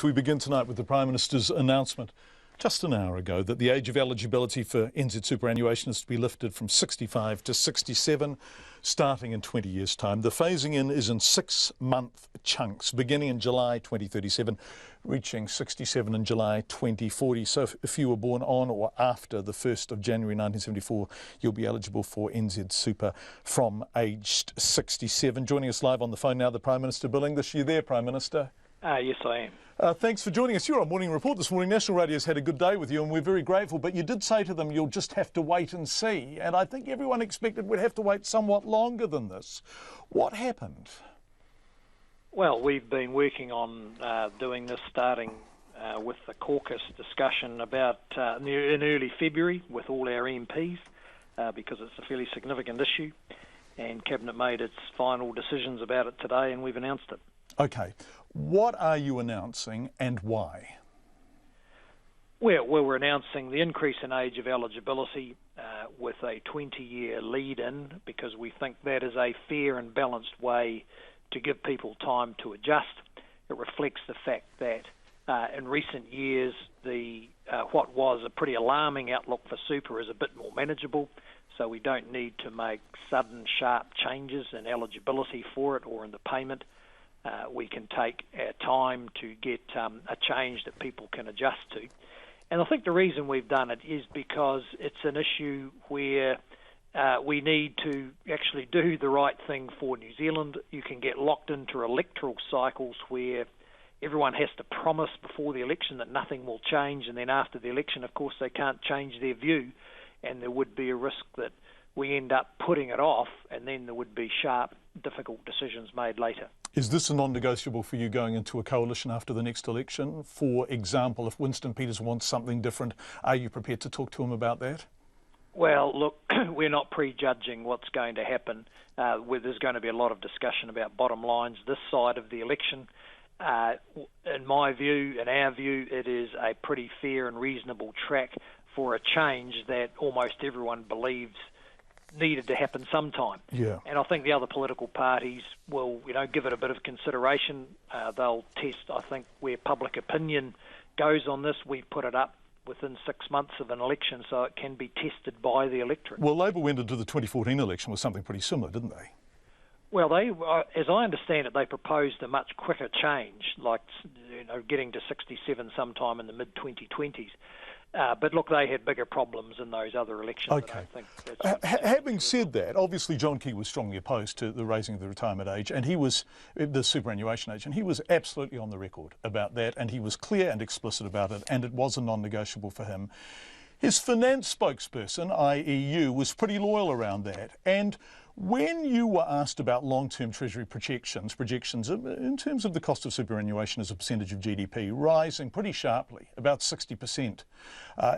We begin tonight with the Prime Minister's announcement just an hour ago that the age of eligibility for NZ Superannuation is to be lifted from 65 to 67, starting in 20 years' time. The phasing in is in 6-month chunks, beginning in July 2037, reaching 67 in July 2040. So if you were born on or after the 1st of January 1974, you'll be eligible for NZ Super from aged 67. Joining us live on the phone now, the Prime Minister, Bill English. Are you there, Prime Minister? Yes, I am. Thanks for joining us. You're on Morning Report this morning. National Radio's had a good day with you and we're very grateful, but you did say to them you'll just have to wait and see, and I think everyone expected we'd have to wait somewhat longer than this. What happened? Well, we've been working on doing this starting with the caucus discussion about in early February with all our MPs because it's a fairly significant issue, and Cabinet made its final decisions about it today and we've announced it. Okay. What are you announcing and why? Well, we're announcing the increase in age of eligibility with a 20-year lead-in because we think that is a fair and balanced way to give people time to adjust. It reflects the fact that in recent years what was a pretty alarming outlook for super is a bit more manageable, so we don't need to make sudden sharp changes in eligibility for it or in the payment. We can take our time to get a change that people can adjust to. And I think the reason we've done it is because it's an issue where we need to actually do the right thing for New Zealand. You can get locked into electoral cycles where everyone has to promise before the election that nothing will change, and then after the election, of course, they can't change their view, and there would be a risk that we end up putting it off, and then there would be sharp, difficult decisions made later. Is this a non-negotiable for you going into a coalition after the next election? For example, if Winston Peters wants something different, are you prepared to talk to him about that? Well, look, we're not prejudging what's going to happen. There's going to be a lot of discussion about bottom lines this side of the election. In my view, in our view, it is a pretty fair and reasonable track for a change that almost everyone believes needed to happen sometime. Yeah. And I think the other political parties will, give it a bit of consideration. They'll test, I think, where public opinion goes on this. We put it up within 6 months of an election so it can be tested by the electorate. Well, Labor went into the 2014 election with something pretty similar, didn't they? Well, they, as I understand it, they proposed a much quicker change, like getting to 67 sometime in the mid-2020s. But look, they had bigger problems in those other elections. Okay. Having said that, obviously John Key was strongly opposed to the raising of the retirement age, and he was the superannuation age, and he was absolutely on the record about that, and he was clear and explicit about it, and it was a non-negotiable for him. His finance spokesperson, i.e. was pretty loyal around that, and when you were asked about long-term Treasury projections in terms of the cost of superannuation as a percentage of GDP rising pretty sharply, about 60%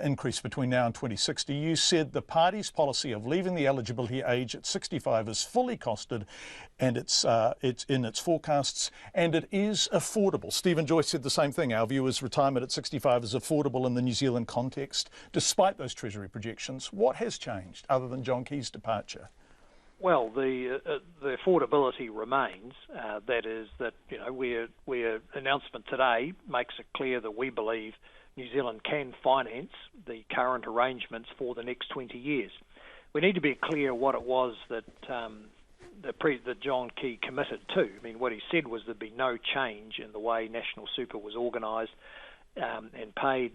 increase between now and 2060, you said the party's policy of leaving the eligibility age at 65 is fully costed, and it's in its forecasts, and it is affordable. Stephen Joyce said the same thing. Our view is retirement at 65 is affordable in the New Zealand context, despite those Treasury projections. What has changed other than John Key's departure? Well, the affordability remains. That is that our announcement today makes it clear that we believe New Zealand can finance the current arrangements for the next 20 years. We need to be clear what it was that that John Key committed to. I mean, what he said was there'd be no change in the way National Super was organised and paid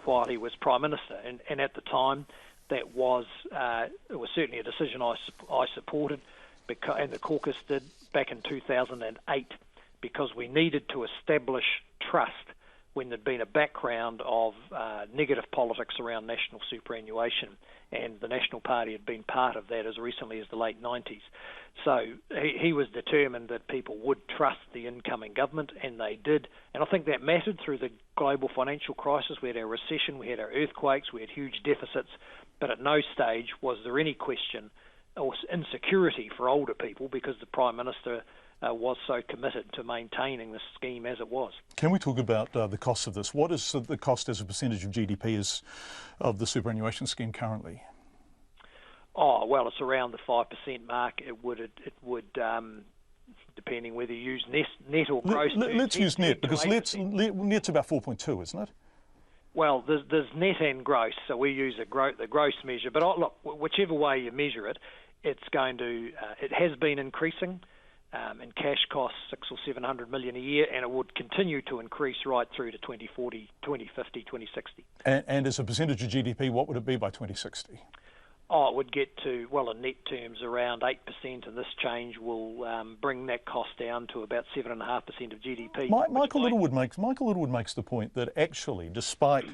while he was Prime Minister, and at the time, that was it was certainly a decision I supported, and the caucus did back in 2008, because we needed to establish trust when there'd been a background of negative politics around national superannuation, and the National Party had been part of that as recently as the late 90s. So he was determined that people would trust the incoming government, and they did. And I think that mattered through the global financial crisis. We had our recession, we had our earthquakes, we had huge deficits, but at no stage was there any question or insecurity for older people because the Prime Minister was so committed to maintaining the scheme as it was. Can we talk about the cost of this? What is the cost as a percentage of GDP of the superannuation scheme currently? Oh, well, it's around the 5% mark. It would depending whether you use net or gross. Let's use net, because net's about 4.2, isn't it? Well, there's net and gross, so we use the gross measure. But look, whichever way you measure it, it's going to. It has been increasing, and cash costs 600 or 700 million a year, and it would continue to increase right through to 2040, 2050, 2060. And as a percentage of GDP, what would it be by 2060? Oh, it would get to, well, in net terms, around 8%, and this change will bring that cost down to about 7.5% of GDP. Michael Littlewood makes the point that actually, despite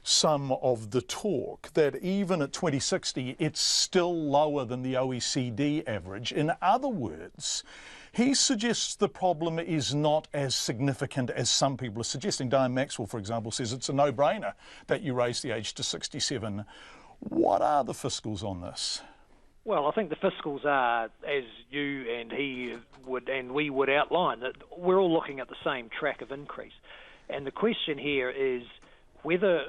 some of the talk, that even at 2060, it's still lower than the OECD average. In other words, he suggests the problem is not as significant as some people are suggesting. Diane Maxwell, for example, says it's a no-brainer that you raise the age to 67. What are the fiscals on this? Well, I think the fiscals are, as you and he would and we would outline, that we're all looking at the same track of increase. And the question here is whether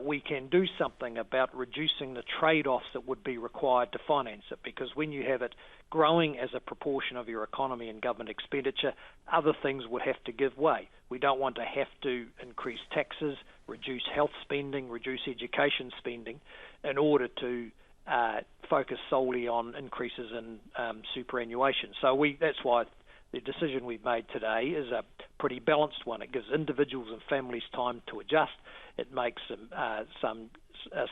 we can do something about reducing the trade-offs that would be required to finance it, because when you have it growing as a proportion of your economy and government expenditure, other things would have to give way. We don't want to have to increase taxes, reduce health spending, reduce education spending in order to focus solely on increases in superannuation. So that's why the decision we've made today is a pretty balanced one. It gives individuals and families time to adjust. It makes some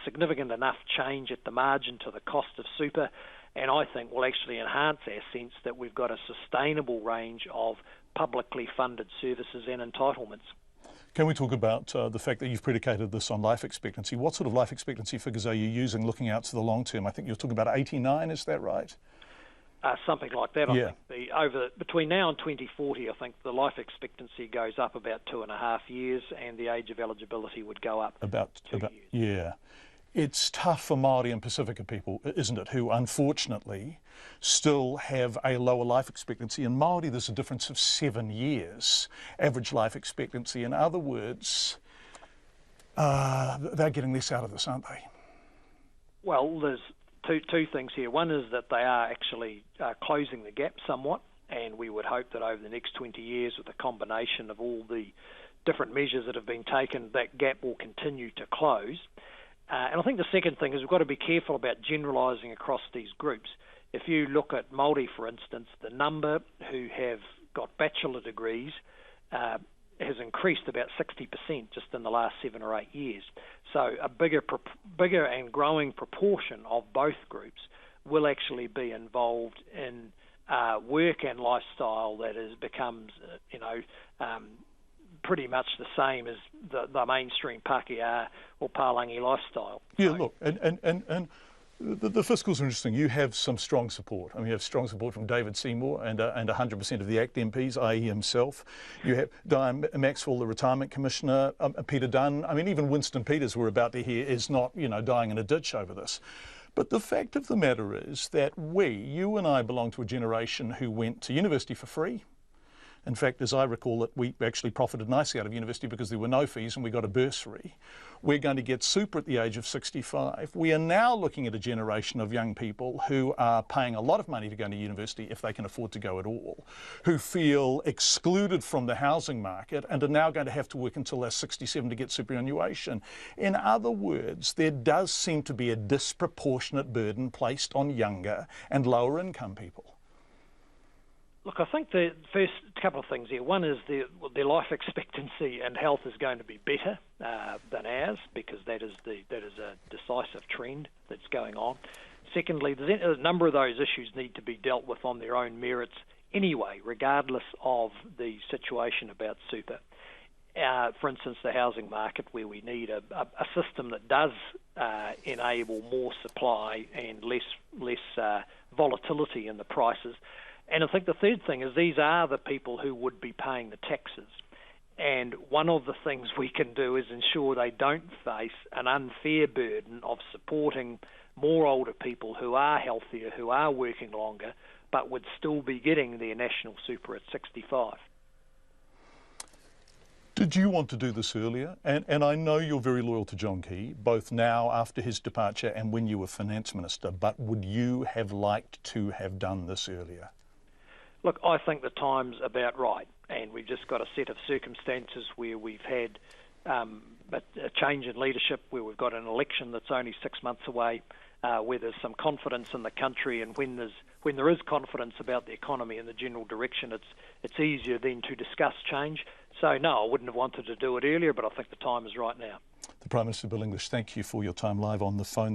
significant enough change at the margin to the cost of super, and I think will actually enhance our sense that we've got a sustainable range of publicly funded services and entitlements. Can we talk about the fact that you've predicated this on life expectancy? What sort of life expectancy figures are you using looking out to the long term? I think you're talking about 89, is that right? Something like that. I think between now and 2040, I think the life expectancy goes up about 2.5 years, and the age of eligibility would go up about 2 years. Yeah. It's tough for Māori and Pacifica people, isn't it, who unfortunately still have a lower life expectancy. In Māori, there's a difference of 7 years, average life expectancy. In other words, they're getting less out of this, aren't they? Well, there's two things here. One is that they are actually closing the gap somewhat, and we would hope that over the next 20 years, with a combination of all the different measures that have been taken, that gap will continue to close. And I think the second thing is we've got to be careful about generalising across these groups. If you look at Māori, for instance, the number who have got bachelor degrees has increased about 60% just in the last 7 or 8 years. So a bigger and growing proportion of both groups will actually be involved in work and lifestyle that becomes, pretty much the same as the mainstream Pākehā or Pālangi lifestyle. Yeah, look, and the fiscals are interesting. You have some strong support. I mean, you have strong support from David Seymour and 100% of the ACT MPs, i.e. himself. You have Diane Maxwell, the Retirement Commissioner, Peter Dunn. I mean, even Winston Peters, we're about to hear, is not, dying in a ditch over this. But the fact of the matter is that you and I belong to a generation who went to university for free. In fact, as I recall it, we actually profited nicely out of university because there were no fees and we got a bursary. We're going to get super at the age of 65. We are now looking at a generation of young people who are paying a lot of money to go to university if they can afford to go at all, who feel excluded from the housing market and are now going to have to work until they're 67 to get superannuation. In other words, there does seem to be a disproportionate burden placed on younger and lower income people. Look, I think the first couple of things here. One is their life expectancy and health is going to be better than ours, because that is a decisive trend that's going on. Secondly, a number of those issues need to be dealt with on their own merits anyway, regardless of the situation about super. For instance, the housing market, where we need a system that does enable more supply and less volatility in the prices. And I think the third thing is these are the people who would be paying the taxes. And one of the things we can do is ensure they don't face an unfair burden of supporting more older people who are healthier, who are working longer, but would still be getting their national super at 65. Did you want to do this earlier? And I know you're very loyal to John Key, both now after his departure and when you were Finance Minister, but would you have liked to have done this earlier? Look, I think the time's about right, and we've just got a set of circumstances where we've had a change in leadership, where we've got an election that's only 6 months away, where there's some confidence in the country, and when there is confidence about the economy and the general direction, it's easier then to discuss change. So no, I wouldn't have wanted to do it earlier, but I think the time is right now. The Prime Minister, Bill English, thank you for your time live on the phone.